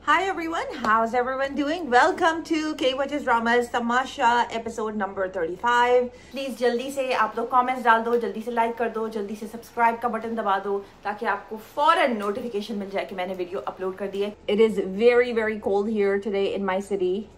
Hi everyone, how's everyone doing? Welcome to K Watches Dramas Tamasha episode number 35. Please जल्दी से आप लोग comments डाल दो, जल्दी से like कर दो, जल्दी से subscribe का बटन दबा दो ताकि आपको फौरन notification मिल जाए कि मैंने वीडियो अपलोड कर दी है. It is very cold here today in my city.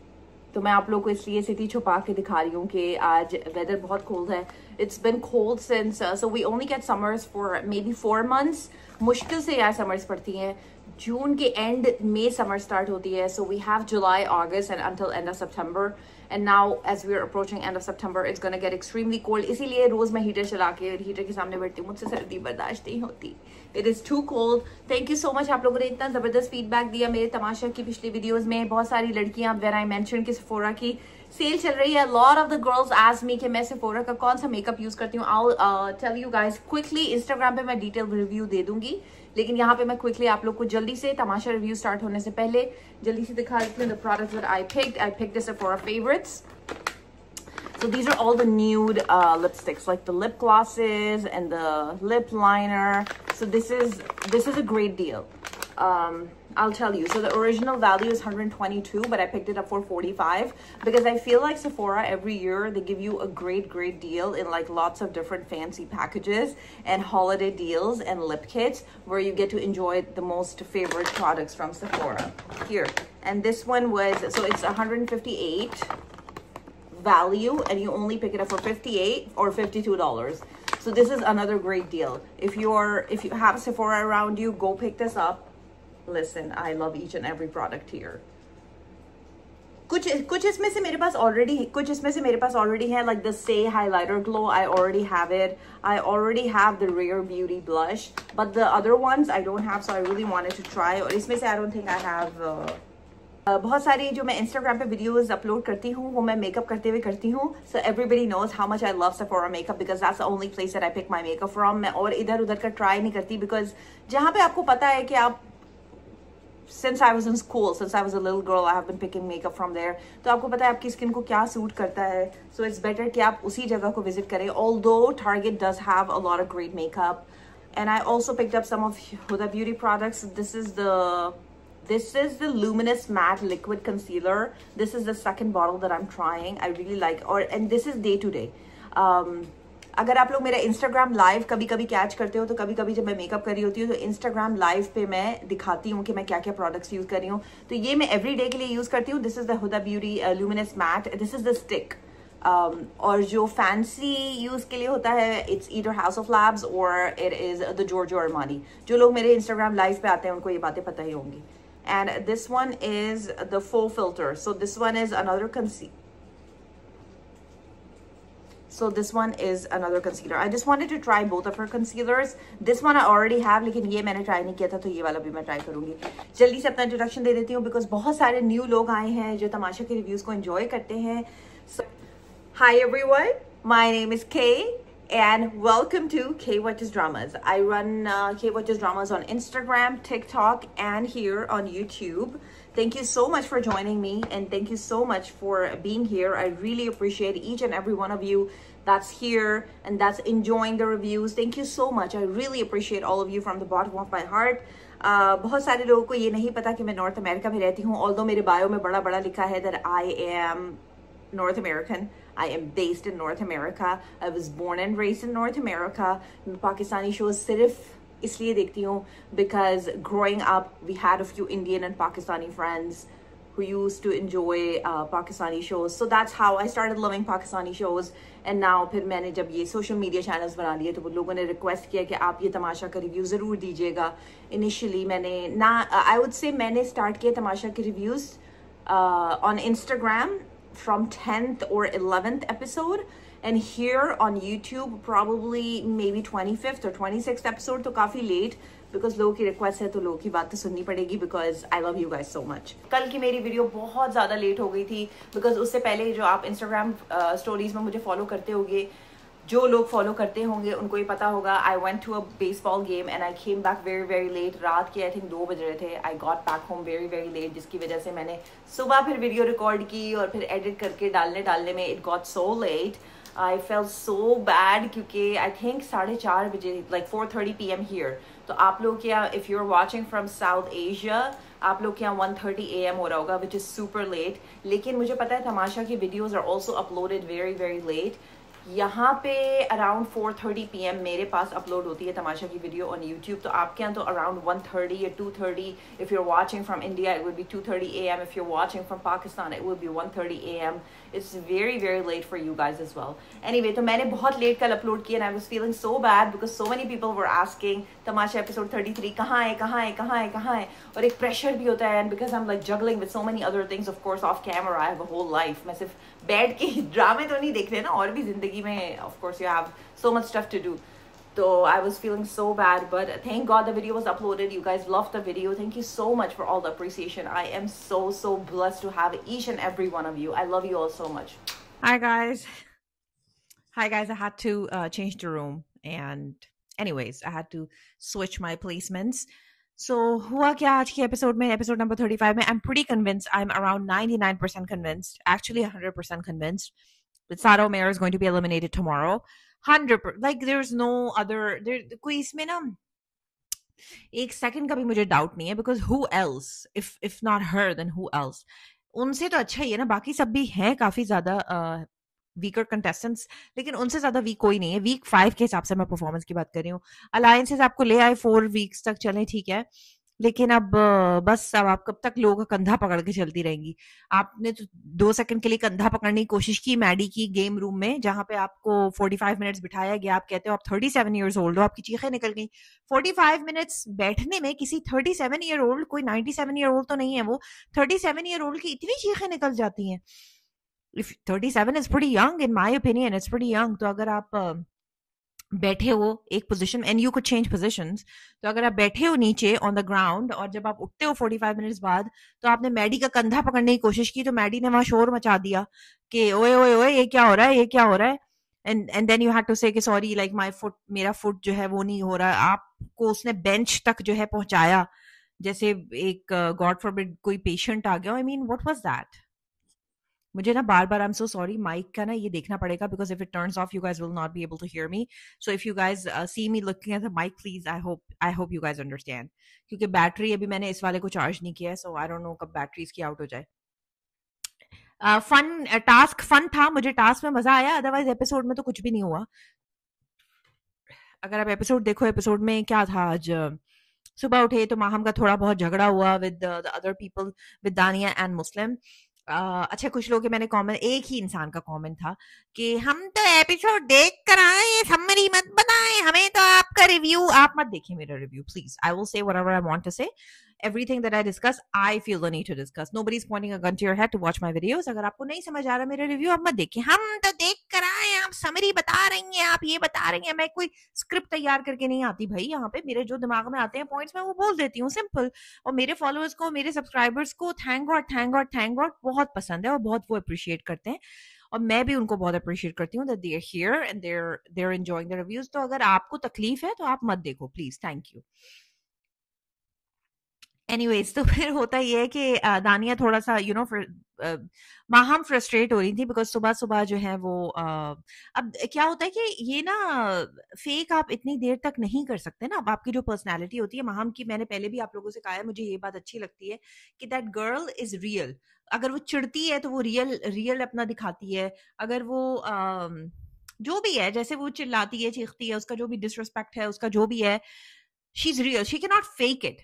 तो मैं आप लोग को इसलिए सिटी छुपा के दिखा रही हूँ कि आज वेदर बहुत कोल्ड है. It's been cold since so we only get summers for maybe 4 months. मुश्किल से यहाँ summers पड़ती हैं. जून के एंड में समर स्टार्ट होती है. So we have July, August and until end of September. And now as we are approaching end of September, it's gonna get extremely cold. इसीलिए रोज मैं हीटर चला के हीटर के सामने बैठती हूँ. मुझसे सर्दी बर्दाश्त नहीं होती. It is too cold. Thank you so much. आप लोगों ने इतना जबरदस्त फीडबैक दिया मेरे तमाशा की पिछली वीडियोस में. बहुत सारी लड़कियां when I mentioned कि Sephora की सेल चल रही है. lot of the girls ask me कि मैं Sephora का कौन सा मेकअप यूज करती हूँ. I'll tell you guys quickly. Instagram पे मैं डिटेल रिव्यू दे दूंगी, लेकिन यहाँ पे मैं क्विकली आप लोग को जल्दी से तमाशा रिव्यू स्टार्ट होने से पहले जल्दी से दिखा देती हूँ the products that I picked the Sephora favorites. So these are all the nude lipsticks, like the lip glosses and the lip liner. So this is a great deal. I'll tell you. So the original value is 122, but I picked it up for 45 because I feel like Sephora every year they give you a great deal in like lots of different fancy packages and holiday deals and lip kits where you get to enjoy the most favorite products from Sephora here. And this one was, so it's 158 value and you only pick it up for 58 or $52. So this is another great deal. If you have Sephora around you, go pick this up. Listen, I love each and every product here. कुछ इसमें से मेरे पास already है, like the Say highlighter glow. I already have it. I already have the Rare Beauty blush, but the other ones I don't have, so I really wanted to try. और इसमें से I don't think I have बहुत सारी जो मैं Instagram पे videos upload करती हूँ वो मैं makeup करते हुए करती हूँ. So everybody knows how much I love Sephora makeup because that's the only place that I pick my makeup from. मैं और इधर उधर का try नहीं करती because जहाँ पे आपको पता है कि आप since I was in school, since I was a little girl, I have been picking makeup from there. तो आपको पता है आपकी skin को क्या suit करता है. So it's better कि आप उसी जगह को visit करें. Although Target does have a lot of great makeup, and I also picked up some of Huda Beauty products. This is the Luminous Matte Liquid Concealer. This is the second bottle that I'm trying. I really like, and this is day to day. अगर आप लोग मेरा Instagram live कभी कभी catch करते हो तो कभी कभी जब मैं मेकअप कर रही होती हूँ तो Instagram लाइव पे मैं दिखाती हूँ कि मैं क्या क्या प्रोडक्ट्स यूज कर रही हूँ. तो ये मैं एवरी डे के लिए यूज करती हूँ. This is the Huda Beauty Luminous Matte. This is the stick. और जो फैंसी यूज के लिए होता है it's either house of labs और it is the Giorgio Armani. जो लोग मेरे Instagram लाइव पे आते हैं उनको ये बातें पता ही होंगी. And this one is the full filter. So this one is another concealer. So this one is another concealer. I just wanted to try both of her concealers. This one I already have, लेकिन ये मैंने try नहीं किया था तो ये वाला भी मैं try करूँगी. जल्दी से अपना introduction दे देती हूँ because बहुत सारे new लोग आए हैं जो तमाशा के reviews को enjoy करते हैं. So, hi everyone, my name is Kay. And welcome to K Watches Dramas. I run K Watches Dramas on Instagram, TikTok, and here on YouTube. Thank you so much for joining me, and thank you so much for being here. I really appreciate each and every one of you that's here and that's enjoying the reviews. Thank you so much. I really appreciate all of you from the bottom of my heart. बहुत सारे लोगों को ये नहीं पता कि मैं north America में रहती हूँ. Although मेरे बायो में बड़ा लिखा है that I am North American. I am based in North America. I was born and raised in North America. मैं पाकिस्तानी shows सिर्फ इसलिए देखती हूँ because growing up we had a few Indian and Pakistani friends who used to enjoy Pakistani shows. So that's how I started loving Pakistani shows. And now फिर मैंने जब ये social media channels बना लिए तो वो लोगों ने request किया कि आप ये तमाशा का review ज़रूर दीजिएगा. Initially मैंने I would say मैंने start किया तमाशा के reviews on Instagram from 10th or 11th episode, and here on YouTube probably maybe 25th or 26th episode. तो काफी late because लोगों की request है तो लोगों की बात तो सुननी पड़ेगी because I love you guys so much. कल की मेरी वीडियो बहुत ज़्यादा लेट हो गई थी because उससे पहले जो आप Instagram stories में मुझे फॉलो करते होंगे, जो लोग फॉलो करते होंगे उनको ये पता होगा. I went to a baseball game and I came back very late. रात के I think 2 बज रहे थे. I got back home very late, जिसकी वजह से मैंने सुबह फिर वीडियो रिकॉर्ड की और फिर एडिट करके डालने में it got so late. I felt so bad क्योंकि I think 4:30 बजे, like 4:30 p.m. here. तो आप लोग क्या, if you're watching from South Asia, आप लोग के यहाँ 1:30 AM हो रहा होगा, विच इज़ सुपर लेट। लेकिन मुझे पता है तमाशा की videos are also uploaded very very late. यहाँ पे अराउंड 4:30 PM मेरे पास अपलोड होती है तमाशा की वीडियो ऑन यूट्यूब। तो आपके यहाँ तो अराउंड 1:30 या 2:30। If you are watching from India it will be 2:30 AM। If you are watching from Pakistan it will be 1:30 AM। It's very very late for you guys as well. Anyway, तो मैंने बहुत late कल upload किया and I was feeling so bad because so many people were asking Tamasha episode 33 कहाँ है, कहाँ है, कहाँ है, कहाँ है। और एक प्रेशर भी होता है and because I am like juggling with so many other things of course of camera. I have a whole life. मैं सिर्फ बैठ के ड्रामे तो नहीं देख रहे ना, और भी जिंदगी में of course you have so much stuff to do. So I was feeling so bad, but thank God the video was uploaded. You guys loved the video. Thank you so much for all the appreciation. I am so blessed to have each and every one of you. I love you all so much. Hi guys. Hi guys. I had to change the room, and anyways, I had to switch my placements. So हुआ क्या आज के episode में, episode number 35 में, I'm pretty convinced. I'm around 99% convinced, actually 100% convinced that Sara Umair is going to be eliminated tomorrow. 100%, like there's no other, there कोई इसमें ना एक सेकंड का भी मुझे डाउट नहीं है, because who else, if not her then who else. उनसे तो अच्छा ही है ना, बाकी सब भी हैं काफी ज्यादा वीकर कंटेस्टेंट्स, लेकिन उनसे ज्यादा वीक कोई नहीं है। वीक 5 के हिसाब से मैं परफॉर्मेंस की बात कर रही हूँ। अलायंसेस आपको ले आए 4 वीक्स तक, चलें ठीक है, लेकिन अब बस अब आप कब तक लोगों का कंधा पकड़ के चलती रहेंगी। आपने तो 2 सेकंड के लिए कंधा पकड़ने की कोशिश की मैडी की गेम रूम में, जहां पे आपको 45 मिनट्स बिठाया गया। आप कहते हो आप 37 ईयर्स ओल्ड हो, आपकी चीखें निकल गई। 45 मिनट्स बैठने में किसी 37 ईयर ओल्ड, कोई 97 ईयर ओल्ड तो नहीं है वो, 37 ईयर ओल्ड की इतनी चीखें निकल जाती हैं। If 37 is pretty young in my opinion, it's pretty young। तो अगर आप बैठे हो एक position, and you could change positions, तो अगर आप बैठे हो नीचे ऑन द ग्राउंड और जब आप उठते हो 45 मिनट्स बाद, तो आपने मैडी का कंधा पकड़ने की कोशिश की, तो मैडी ने वहां शोर मचा दिया कि ओए ओए ओए ये क्या हो रहा है, ये क्या हो रहा है। And then you had to say कि सॉरी लाइक माय फुट, मेरा फुट जो है वो नहीं हो रहा। आपको उसने बेंच तक जो है पहुंचाया, जैसे एक गॉड फॉरबिड कोई पेशेंट आ गया। I mean what was that. मुझे ना बार बार I am so sorry, mic का ना ये देखना पड़ेगा, because if it turns off you guys will not be able to hear me. So if you guys see me looking at the mic, please I hope you guys understand, क्योंकि battery अभी मैंने इस वाले को charge नहीं किया है, सो I don't know कब बैटरी इसकी आउट हो जाए। फन टास्क फन था, मुझे टास्क में मजा आया, अदरवाइज एपिसोड में तो कुछ भी नहीं हुआ। अगर आप एपिसोड देखो, एपिसोड में क्या था, आज सुबह उठे तो माहम का थोड़ा बहुत झगड़ा हुआ with the other people, with दानिया एंड मुस्लिम। अच्छा, कुछ लोग के मैंने कमेंट, एक ही इंसान का कमेंट था कि हम तो एपिसोड देख कर आए, समरी मत बताएं हमें, तो आपका रिव्यू, आप मत देखिए मेरा review please. I will say whatever I want to say. Everything that I discuss, I feel the need to discuss. Nobody's pointing a gun to your head to watch my videos. अगर आपको नहीं समझ आ रहा मेरा review, आप मत देखिए। हम तो देख कर आए, आप समरी बता रही हैं, आप ये बता रही हैं। मैं कोई स्क्रिप्ट तैयार करके नहीं आती भाई, यहाँ पे मेरे जो दिमाग में आते हैं पॉइंट्स में वो बोल देती हूँ, सिंपल। और मेरे फॉलोअर्स को, मेरे सब्सक्राइबर्स को थैंक गॉड बहुत पसंद है, और बहुत वो अप्रिशिएट करते हैं, और मैं भी उनको बहुत अप्रिशिएट करती हूँ that they are here and they're enjoying the reviews। तो अगर आपको तकलीफ है तो आप मत देखो प्लीज, थैंक यू। एनीवेज, तो फिर होता ये है कि दानिया थोड़ा सा माहम फ्रस्ट्रेट हो रही थी, बिकॉज सुबह सुबह जो है वो अब क्या होता है कि ये ना फेक आप इतनी देर तक नहीं कर सकते ना। अब आपकी जो पर्सनालिटी होती है माहम की, मैंने पहले भी आप लोगों से कहा है, मुझे ये बात अच्छी लगती है कि दैट गर्ल इज रियल। अगर वो चिढ़ती है तो वो रियल अपना दिखाती है। अगर वो जो भी है, जैसे वो चिल्लाती है, चीखती है, उसका जो भी डिसरिस्पेक्ट है, उसका जो भी है, she's real, she cannot fake it,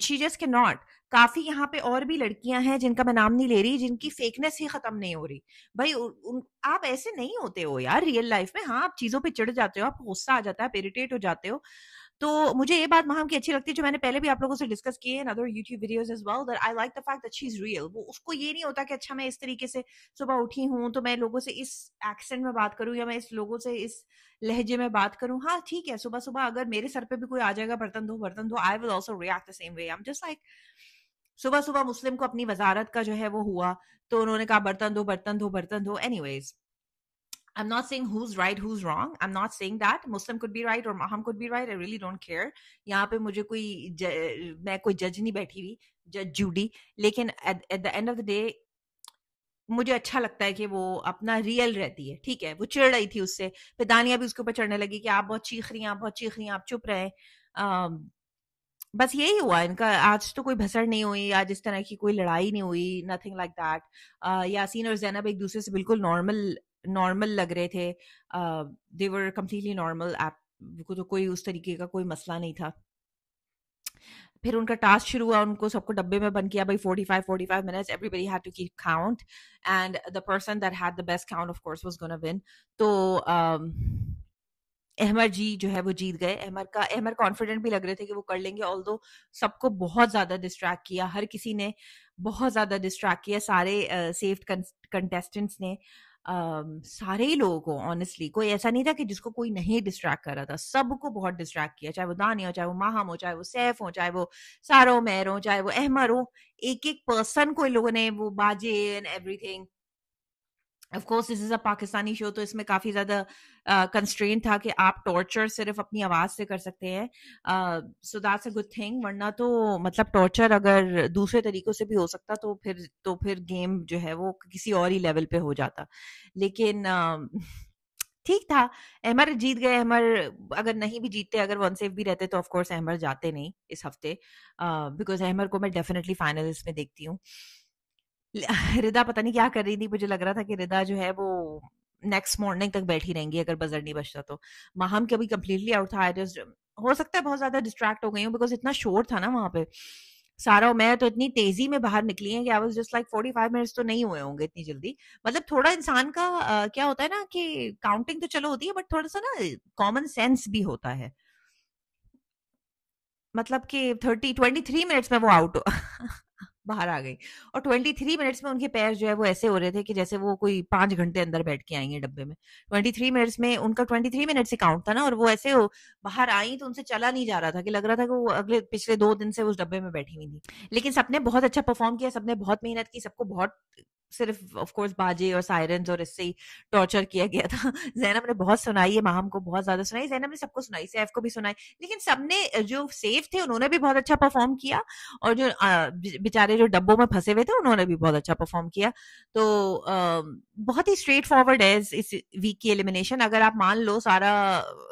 she just cannot। काफी यहाँ पे और भी लड़कियां हैं जिनका मैं नाम नहीं ले रही, जिनकी फेकनेस ही खत्म नहीं हो रही भाई। आप ऐसे नहीं होते हो यार रियल लाइफ में। हाँ, आप चीजों पे चिढ़ जाते हो, आपको गुस्सा आ जाता है, आप इरिटेट हो जाते हो। तो मुझे ये बात माहम की अच्छी लगती है, जो मैंने पहले भी आप लोगों से डिस्कस की है in other YouTube videos as well, that I like the fact that she is real. वो उसको ये नहीं होता कि अच्छा मैं इस तरीके से सुबह उठी हूँ तो मैं लोगों से इस एक्सेंट में बात करूँ, या मैं इस लोगों से इस लहजे में बात करूं। हाँ ठीक है, सुबह सुबह अगर मेरे सर पे भी कोई आ जाएगा बर्तन दो, I will also react the same way. I am just like, सुबह सुबह मुस्लिम को अपनी वजारत का जो है वो हुआ, तो उन्होंने कहा बर्तन दो। Anyways, I'm not saying who's right, who's wrong. I'm not saying that. Muslim could be right or Maham could be right. I really don't care. यहाँ पे मुझे मैं कोई जज नहीं बैठी हुई, जज जूडी। लेकिन at the end of the day, मुझे अच्छा लगता है कि वो अपना रियल रहती है। ठीक है, वो चिढ़ रही थी उससे, फिर दानिया भी उसके ऊपर चढ़ने लगी कि आप बहुत चीख रही हैं, आप चुप रहे। बस यही हुआ इनका, आज तो कोई भसड़ नहीं हुई, आज इस तरह की कोई लड़ाई नहीं हुई, नथिंग लाइक दैट। यासीन और ज़ैनब एक दूसरे से बिल्कुल नॉर्मल नॉर्मल लग रहे थे, दे वर कंप्लीटली नॉर्मल, आप को तो कोई उस तरीके का कोई मसला नहीं था। फिर उनका टास्क शुरू हुआ, उनको सबको डब्बे में बंद किया भाई, 45 minutes, everybody had to keep count, and the person that had the best count of course was gonna win. तो अहमर जी जो है वो जीत गए। अहमर कॉन्फिडेंट भी लग रहे थे कि वो कर लेंगे, ऑल्दो सबको बहुत ज्यादा डिस्ट्रैक्ट किया, हर किसी ने बहुत ज्यादा डिस्ट्रैक्ट किया, सारे सेफ्ड कंटेस्टेंट्स ने, सारे ही लोगों को, ऑनेस्टली कोई ऐसा नहीं था कि जिसको कोई नहीं डिस्ट्रैक्ट कर रहा था, सबको बहुत डिस्ट्रैक्ट किया, चाहे वो दानिया हो, चाहे वो माहम हो, चाहे वो सैफ हो, चाहे वो सारो मैर हो, चाहे वो अहमर हो, एक एक पर्सन को इन लोगों ने, वो बाजे and everything. Of course this is a Pakistani show, तो इसमें काफी ज्यादा कंस्ट्रेंट था कि आप टॉर्चर सिर्फ अपनी आवाज से कर सकते हैं, so that's a good thing, वरना तो मतलब टॉर्चर अगर दूसरे तरीकों से भी हो सकता तो फिर गेम जो है वो किसी और ही लेवल पे हो जाता, लेकिन ठीक था। अहमर जीत गए। अहमर अगर नहीं भी जीतते, अगर वन सेफ भी रहते, तो ऑफ कोर्स अहमर जाते नहीं इस हफ्ते, बिकॉज अहमर को मैं डेफिनेटली फाइनलिस्ट में देखती हूँ। रिदा पता नहीं क्या कर रही थी, मुझे लग रहा था कि रिदा जो है वो नेक्स्ट मॉर्निंग तक बैठी रहेंगी अगर बजर नहीं बजता तो। माहम कभी कंप्लीटली आउट था, आई जस्ट, हो सकता है बहुत ज्यादा डिस्ट्रैक्ट हो गई हूँ, बिकॉज इतना शोर था ना वहां पे। सारा और मैं तो इतनी तेजी में बाहर निकली है कि आई वाज जस्ट लाइक 45 मिनट्स तो नहीं हुए होंगे इतनी जल्दी। मतलब थोड़ा इंसान का क्या होता है ना कि काउंटिंग तो चलो होती है, बट थोड़ा सा ना कॉमन सेंस भी होता है, मतलब कि 23 मिनट्स में वो आउट बाहर आ गई, और 23 मिनट्स में उनके पैर जो है वो ऐसे हो रहे थे कि जैसे वो कोई 5 घंटे अंदर बैठ के आई है डब्बे में। 23 मिनट्स में उनका 23 मिनट से काउंट था ना, और वो ऐसे हो बाहर आई तो उनसे चला नहीं जा रहा था, कि लग रहा था कि वो अगले पिछले 2 दिन से उस डब्बे में बैठी हुई थी। लेकिन सबने बहुत अच्छा परफॉर्म किया, सबने बहुत मेहनत की, सबको बहुत, सिर्फ ऑफ कोर्स बाजे और सायरन्स और इससे ही टॉर्चर किया गया था। जैनब ने बहुत सुनाई है, माहम को बहुत ज्यादा सुनाई, जैनब ने सबको सुनाई, सैफ को भी सुनाई, लेकिन सबने जो सेफ थे उन्होंने भी बहुत अच्छा परफॉर्म किया, और जो बेचारे जो डब्बों में फंसे हुए थे उन्होंने भी बहुत अच्छा परफॉर्म किया। तो बहुत ही स्ट्रेट फॉरवर्ड है इस वीक की एलिमिनेशन। अगर आप मान लो सारा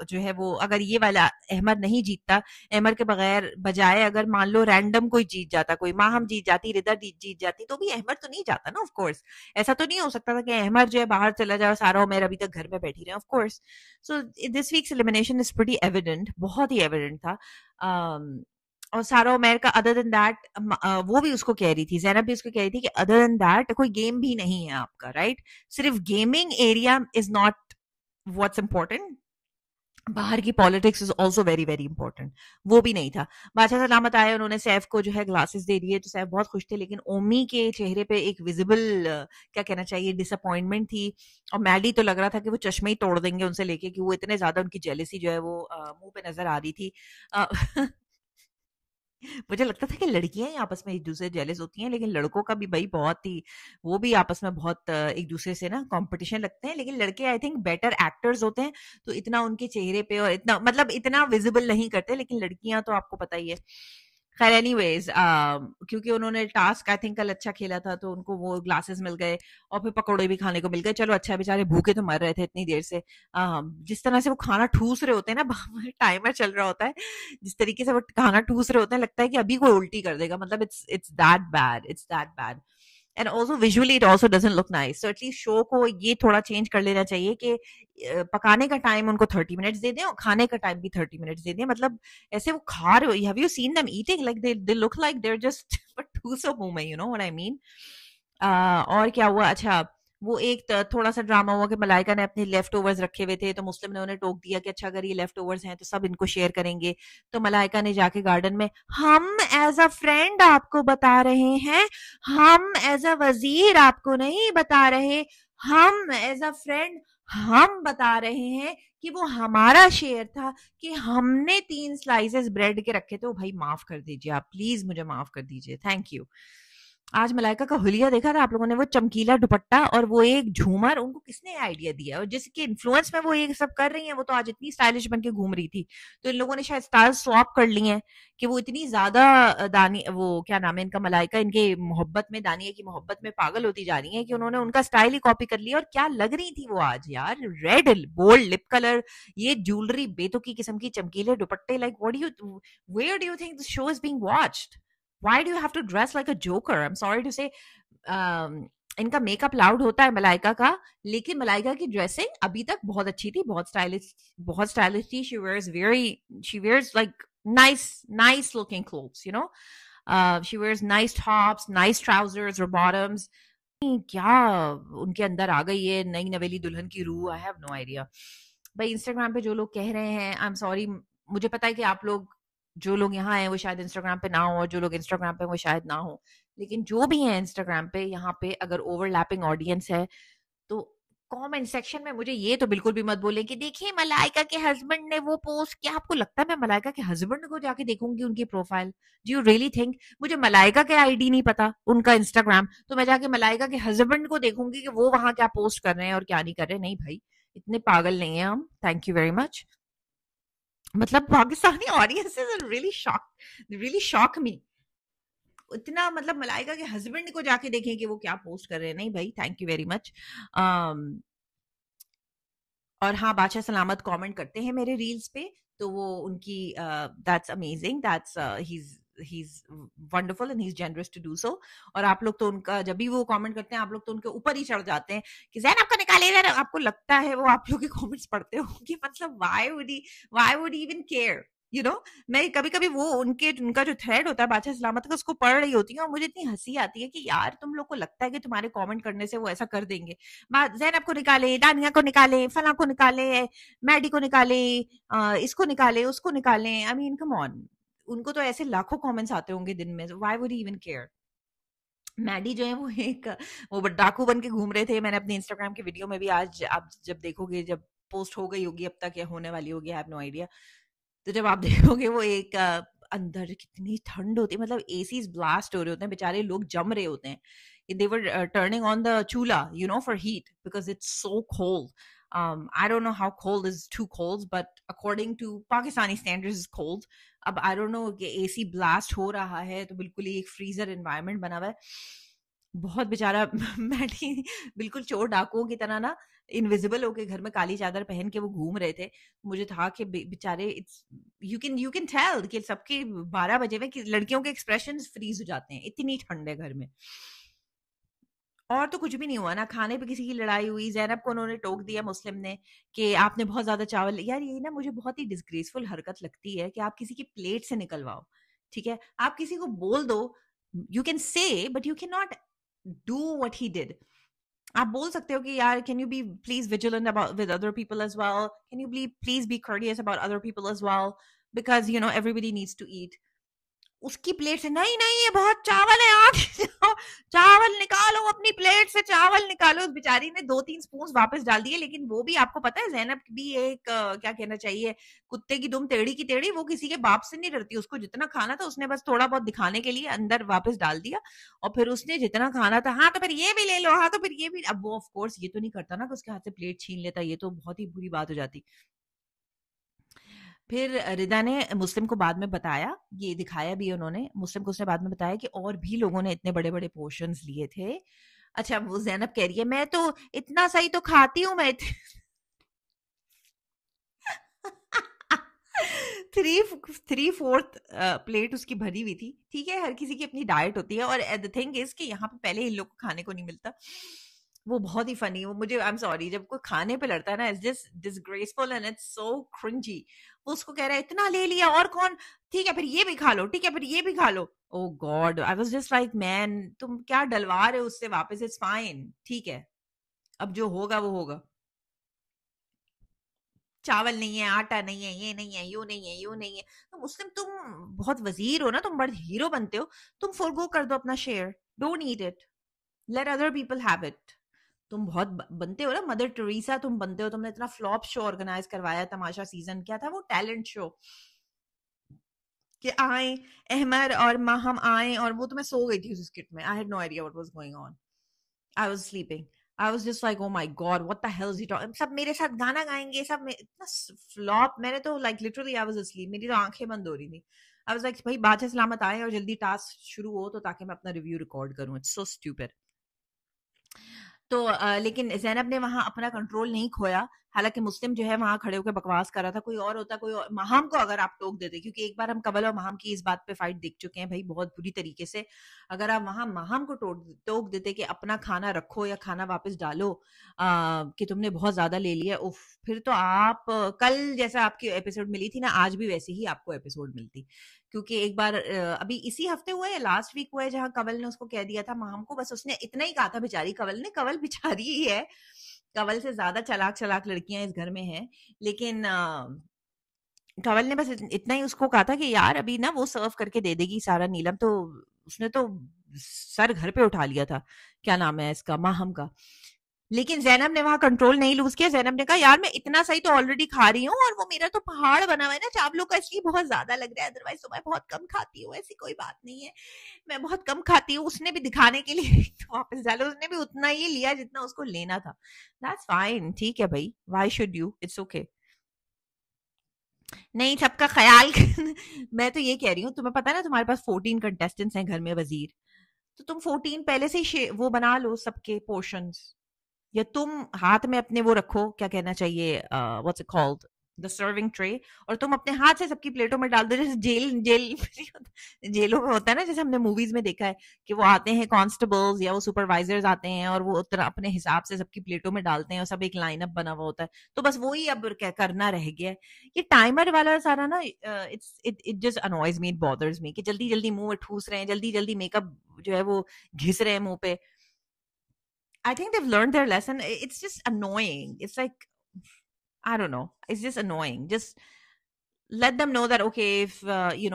जो है वो, अगर ये वाला अहमद नहीं जीतता, अहमद के बगैर, बजाय अगर मान लो रैंडम कोई जीत जाता, कोई माहम जीत जाती, रिदा जीत जाती, तो भी अहमद तो नहीं जाता ना, ऑफ कोर्स। ऐसा तो नहीं हो सकता था कि अहमद जो है बाहर चला जाए और सारा उमेर अभी तक घर में बैठी रहे, of course. So this weeks elimination is pretty evident, बहुत ही एविडेंट था। और सारा उमेर का अदर देन दैट, वो भी उसको कह रही थी, जैनब भी उसको कह रही थी कि अदर देन दैट कोई गेम भी नहीं है आपका, राइट? सिर्फ gaming area is not what's important, बाहर की politics is also very very important, वो भी नहीं था। बादशाह सलामत आए, उन्होंने सैफ को जो है ग्लासेस दे दिए, तो सैफ बहुत खुश थे, लेकिन ओमी के चेहरे पे एक विजिबल क्या कहना चाहिए, डिसअपॉइंटमेंट थी। और मैडी तो लग रहा था कि वो चश्मे ही तोड़ देंगे उनसे लेके, कि वो इतने ज्यादा उनकी जेलेसी जो है वो मुंह पे नजर आ रही थी। मुझे लगता था कि लड़कियां ही आपस में एक दूसरे जेलस होती हैं, लेकिन लड़कों का भी भाई बहुत ही, वो भी आपस में बहुत एक दूसरे से ना कंपटीशन लगते हैं, लेकिन लड़के आई थिंक बेटर एक्टर्स होते हैं, तो इतना उनके चेहरे पे और इतना मतलब इतना विजिबल नहीं करते, लेकिन लड़कियां तो आपको पता ही है। खैर एनीवेज, क्योंकि उन्होंने टास्क आई थिंक कल अच्छा खेला था, तो उनको वो ग्लासेस मिल गए, और फिर पकौड़े भी खाने को मिल गए। चलो अच्छा है, बेचारे भूखे तो मर रहे थे इतनी देर से। जिस तरह से वो खाना ठूस रहे होते हैं ना, टाइमर चल रहा होता है, जिस तरीके से वो खाना ठूस रहे होते हैं, लगता है कि अभी कोई उल्टी कर देगा, मतलब it's that bad, it's that bad. And also visually it also doesn't look nice, so at least show को ये थोड़ा चेंज कर लेना चाहिए कि पकाने का टाइम उनको 30 मिनट्स दे दें, और खाने का टाइम भी 30 मिनट्स दे दें। मतलब ऐसे वो खा रहे हो, have you seen them eating, like they look like they are just ठूस अ मुंह में, you know what I mean. और क्या हुआ, अच्छा वो एक थोड़ा सा ड्रामा हुआ कि मलाइका ने अपने लेफ्ट ओवर्स रखे हुए थे, तो मुस्लिम ने उन्हें टोक दिया कि अच्छा अगर ये लेफ्ट ओवर्स हैं तो सब इनको शेयर करेंगे। तो मलाइका ने जाके गार्डन में, हम एज अ फ्रेंड आपको बता रहे हैं, हम एज अ वजीर आपको नहीं बता रहे, हम एज अ फ्रेंड हम बता रहे हैं कि वो हमारा शेयर था, कि हमने 3 स्लाइसेस ब्रेड के रखे थे। भाई माफ कर दीजिए आप, प्लीज मुझे माफ कर दीजिए, थैंक यू। आज मलाइका का हुलिया देखा था आप लोगों ने, वो चमकीला दुपट्टा और वो एक झूमर, उनको किसने आइडिया दिया और जिसके इन्फ्लुएंस में वो ये सब कर रही हैं, वो तो आज इतनी स्टाइलिश बन के घूम रही थी। तो इन लोगों ने शायद स्टाइल स्वैप कर ली हैं कि वो इतनी ज्यादा दानी, वो क्या नाम है इनका, मलाइका, इनके मोहब्बत में, दानिया की मोहब्बत में पागल होती जा रही है कि उन्होंने उनका स्टाइल ही कॉपी कर लिया। और क्या लग रही थी वो आज यार, रेड बोल्ड लिप कलर, ये ज्वेलरी, बेतुकी किस्म की चमकीले दुपट्टे, like what do you, where do you think the show is being watched? Why do you have to dress like a joker? I'm sorry to say, um, इनका makeup loud होता है मलाइका का, लेकिन मलाइका की ड्रेसिंग अभी तक बहुत अच्छी थी, बहुत स्टाइलिश थी। She wears like nice looking clothes, you know, she wears nice tops, nice trousers और बॉटम्स। क्या उनके अंदर आ गई है नई नवेली दुल्हन की रूह, आई हैव नो आइडिया। भाई इंस्टाग्राम पे जो लोग कह रहे हैं, आई एम सॉरी, मुझे पता है कि आप लोग, जो लोग यहाँ हैं वो शायद इंस्टाग्राम पे ना हो, और जो लोग इंस्टाग्राम पे वो शायद ना हो, लेकिन जो भी है इंस्टाग्राम पे, यहाँ पे अगर ओवरलैपिंग ऑडियंस है तो कमेंट सेक्शन में मुझे ये तो बिल्कुल भी मत बोले कि देखिए मलाइका के हस्बैंड ने वो पोस्ट किया। आपको लगता है मैं मलाइका के हस्बैंड को जाके देखूंगी उनकी profile? Do you really think मुझे मलाइका के आईडी नहीं पता, उनका इंस्टाग्राम, तो मैं जाके मलाइका के हस्बैंड को देखूंगी कि वो वहां क्या पोस्ट कर रहे हैं और क्या नहीं कर रहे? नहीं भाई, इतने पागल नहीं है हम। Thank you very much. मतलब पाकिस्तानी ऑडियंसेस रियली शॉक मी। इतना मतलब मलाइका के हस्बैंड को जाके देखें कि वो क्या पोस्ट कर रहे हैं? नहीं भाई, थैंक यू वेरी मच। और हाँ, बादशाह सलामत कमेंट करते हैं मेरे रील्स पे, तो वो उनकी that's amazing, that's he is wonderful and he is generous to do so. और आप लोग तो उनका जब भी वो कमेंट करते हैं, आप लोग तो उनके ऊपर ही चढ़ जाते हैं कि जैन आपको निकाले इधर। आपको लगता है वो आप लोग के कमेंट्स पढ़ते हो कि मतलब why would even care, you know. मैं कभी कभी वो उनका जो थ्रेड होता है बादशाह सलामत का, उसको पढ़ रही होती है और मुझे इतनी हंसी आती है कि यार तुम लोग को लगता है कि तुम्हारे कमेंट करने से वो ऐसा कर देंगे। जैनब को निकाले, दानिया को निकाले, फला को निकाले, मैडी को निकाले, इसको निकाले, उसको निकाले। आई मीन कम ऑन, उनको तो ऐसे लाखों कमेंट्स आते होंगे दिन में, why would even care? Maddy जो है वो एक वो डाकू बन के घूम रहे थे। मैंने अपने इंस्टाग्राम के वीडियो में भी, आज आप जब देखोगे, जब पोस्ट हो गई होगी अब तक या होने वाली होगी, आई हैव नो आइडिया, तो जब आप देखोगे वो एक अंदर कितनी ठंड होती है, मतलब एसीज ब्लास्ट हो रहे होते हैं, बेचारे लोग जम रहे होते हैं। They were turning on the chula, you know, for heat because it's so cold. I don't know how cold is too cold, but according to Pakistani standards, is cold. अब I don't know कि AC blast हो रहा है तो बिल्कुल ही एक freezer environment बना हुआ है। बहुत बेचारा मैडी बिल्कुल चोर डाकुओं की तरह ना इनविजिबल होके घर में काली चादर पहन के वो घूम रहे थे। मुझे था कि बेचारे, इट्स यू कैन टेल कि सबके 12 बजे में कि लड़कियों के एक्सप्रेशंस फ्रीज हो जाते हैं, इतनी ठंड है घर में। और तो कुछ भी नहीं हुआ ना, खाने पे किसी की लड़ाई हुई, जैनब को उन्होंने टोक दिया मुस्लिम ने कि आपने बहुत ज्यादा चावल। यार ये ना मुझे बहुत ही डिसग्रेसफुल हरकत लगती है कि आप किसी की प्लेट से निकलवाओ, ठीक है, आप किसी को बोल दो, you can say, but you can not do what he did. आप बोल सकते हो कि यार can you be please vigilant about with other people as well, can you please be courteous about other people as well, because you know everybody needs to eat. उसकी plate से नहीं नहीं ये बहुत चावल है, आप चावल निकालो, अपनी प्लेट से चावल निकालो। उस बेचारी ने 2-3 स्पून वापस डाल दिए, लेकिन वो भी आपको पता है जैनब भी एक क्या कहना चाहिए, कुत्ते की दुम टेढ़ी की टेढ़ी, वो किसी के बाप से नहीं डरती। उसको जितना खाना था उसने बस थोड़ा बहुत दिखाने के लिए अंदर वापस डाल दिया, और फिर उसने जितना खाना था, हाँ तो फिर ये भी ले लो, हाँ तो फिर ये भी। अब वो ऑफ कोर्स ये तो नहीं करता ना कि उसके हाथ से प्लेट छीन लेता, ये तो बहुत ही बुरी बात हो जाती। फिर रिदा ने मुस्लिम को बाद में बताया, ये दिखाया भी उन्होंने, मुस्लिम को उसने बाद में बताया कि और भी लोगों ने इतने बड़े बड़े पोर्शंस लिए थे। अच्छा, वो जैनब कह रही है मैं तो इतना सही तो खाती हूँ मैं। 3/4 प्लेट उसकी भरी हुई थी। ठीक है, हर किसी की अपनी डाइट होती है, और द थिंग इज कि यहाँ पे पहले इन लोग को खाने को नहीं मिलता। वो बहुत ही फनी, वो मुझे, आई एम सॉरी, जब कोई खाने पे लड़ता है ना, it's just disgraceful and it's so cringy. वो उसको कह रहा है इतना ले लिया और कौन, ठीक है फिर ये भी खा लो, ठीक है फिर ये भी खा लो। Oh God, I was just like man, तुम क्या डलवा रहे हो उससे वापस? इट्स फाइन, ठीक है, अब जो होगा वो होगा। चावल नहीं है, आटा नहीं है, ये नहीं है, यू नहीं है, यू नहीं है। तो मुस्लिम तुम बहुत वजीर हो ना, तुम बड़े हीरो बनते हो, तुम फॉरगो कर दो अपना share, don't eat it, let other people have it. तुम बहुत बनते हो ना, मदर टेरेसा तुम बनते हो। तुमने इतना फ्लॉप शो ऑर्गेनाइज करवाया, तमाशा सीजन क्या था वो, टैलेंट शो, कि आए अहमद और हम आए, और वो तो मैं सो गई थी उस स्किट में. I had no idea what was going on. I was sleeping. I was just like oh my god what the hell is he talking. सब मेरे साथ गाना गाएंगे सब इतना फ्लॉप. मैंने तो like literally I was asleep. मेरी तो आंखें बंद हो रही थी. आई वाज लाइक भाई बादशाह सलामत आए और जल्दी टास्क शुरू हो तो ताकि मैं अपना रिव्यू रिकॉर्ड करूं. It's so stupid. तो लेकिन ज़ैनब ने वहाँ अपना कंट्रोल नहीं खोया. हालाँकि मुस्लिम जो है वहाँ खड़े होकर बकवास कर रहा था. कोई और होता, कोई और माहम को अगर आप टोक देते, क्योंकि एक बार हम कवल और माहम की इस बात पे फाइट देख चुके हैं भाई बहुत बुरी तरीके से. अगर आप वहाँ माहम को टोक देते कि अपना खाना रखो या खाना वापस डालो, कि तुमने बहुत ज़्यादा ले लिया, उफ, फिर तो आप कल जैसा आपकी एपिसोड मिली थी ना, आज भी वैसी ही आपको एपिसोड मिलती. क्योंकि एक बार अभी इसी हफ्ते हुआ है, लास्ट वीक हुआ है, जहां कवल ने उसको कह दिया था माम को. बस उसने इतना ही कहा था बेचारी कवल ने. कवल बेचारी ही है. कवल से ज्यादा चलाक चलाक लड़कियां इस घर में हैं. लेकिन कवल ने बस इतना ही उसको कहा था कि यार अभी ना वो सर्व करके दे देगी सारा नीलम. तो उसने तो सर घर पे उठा लिया था. क्या नाम है इसका, माहम का. लेकिन ज़ैनब ने वहाँ कंट्रोल नहीं लूज किया. ज़ैनब ने कहा यार मैं इतना सही तो ऑलरेडी खा रही हूँ, और वो मेरा तो पहाड़ बना हुआ है ना चावलों का, इसलिए बहुत ज्यादा लग रहा है. अदरवाइज तो मैं बहुत कम खाती हूँ, ऐसी कोई बात नहीं है, मैं बहुत कम खाती हूँ. उसने भी दिखाने के लिए तो वापस डालो. उसने भी उतना ही लिया जितना उसको लेना था. दैट्स फाइन, ठीक है भाई. Why should you, it's okay. नहीं, सबका ख्याल मैं तो ये कह रही हूँ, तुम्हें पता है ना तुम्हारे पास 14 कंटेस्टेंट्स हैं घर में वजीर. तो तुम 14 पहले से ही वो बना लो सबके पोर्शंस. या तुम हाथ में अपने वो रखो, क्या कहना चाहिए, what's it called, the serving tray, और तुम अपने हाथ से सबकी प्लेटों में डाल दो. जैसे जेल जेल जेलों में होता है ना, जैसे हमने मूवीज में देखा है कि वो आते हैं कांस्टेबल्स या वो सुपरवाइजर्स आते हैं और वो उतना अपने हिसाब से सबकी प्लेटों में डालते हैं और सब एक लाइनअप बना हुआ होता है. तो बस वही अब क्या करना रह गया है. ये टाइमर वाला सारा ना, it just annoys me, it bothers me कि जल्दी जल्दी मुंह में ठूस रहे हैं, जल्दी जल्दी मेकअप जो है वो घिस रहे हैं मुंह पे. I think they've learned their lesson. It's just annoying. It's like, I don't know. It's just annoying. Just let them know that okay, if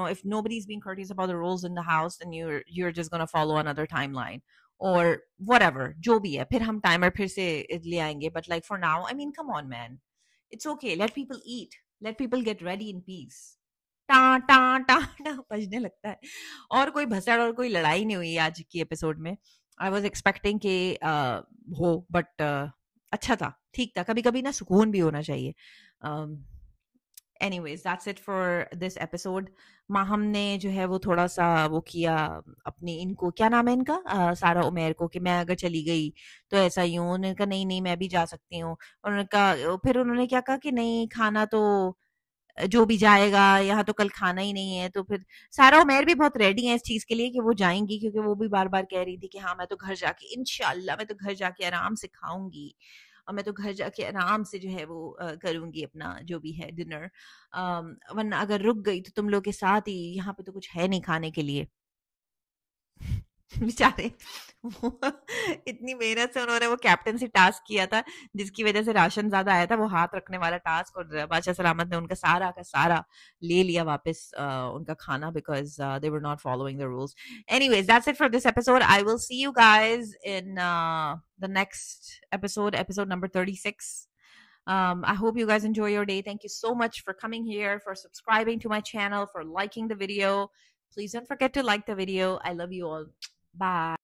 if nobody's being courteous about the rules in the house, then you're just gonna follow another timeline or whatever. जो भी है, फिर हम timer फिर से ले आएंगे. But like for now, I mean, come on, man. It's okay. Let people eat. Let people get ready in peace. टा टा टा टा बजने लगता है. और कोई भसड़ और कोई लड़ाई नहीं हुई आज की एपिसोड में. आई वॉज एक्सपेक्टिंग कि हो, बट अच्छा था, ठीक था. कभी कभी ना सुकून भी होना चाहिए. Anyways, that's it for this episode. Maham ने जो है वो थोड़ा सा वो किया अपनी, इनको क्या नाम है इनका, सारा उमेर को, कि मैं अगर चली गई तो ऐसा ही हूँ. उन्होंने कहा नहीं नहीं मैं भी जा सकती हूँ. और उन्होंने कहा, फिर उन्होंने क्या कहा कि नहीं खाना तो जो भी जाएगा, यहाँ तो कल खाना ही नहीं है. तो फिर सारा उमेर भी बहुत रेडी है इस चीज के लिए कि वो जाएंगी, क्योंकि वो भी बार बार कह रही थी कि हाँ मैं तो घर जाके इंशाल्लाह, मैं तो घर जाके आराम से खाऊंगी, और मैं तो घर जाके आराम से जो है वो करूंगी अपना जो भी है डिनर. वरना अगर रुक गई तो तुम लोग के साथ ही, यहाँ पे तो कुछ है नहीं खाने के लिए. बेचारे वो इतनी मेहनत से उन्होंने वो कैप्टनसी टास्क किया था जिसकी वजह से राशन ज्यादा आया था, वो हाथ रखने वाला टास्क, और बादशाह सलामत ने उनका सारा का सारा ले लिया वापस उनका खाना, because they were not following the rules. Anyways, that's it for this episode. I will see you guys in the next episode number 36. I hope you guys enjoy your day. Thank you so much for coming here, for subscribing to my channel, for liking the video. Please don't forget to like the video. I love you all. Bye.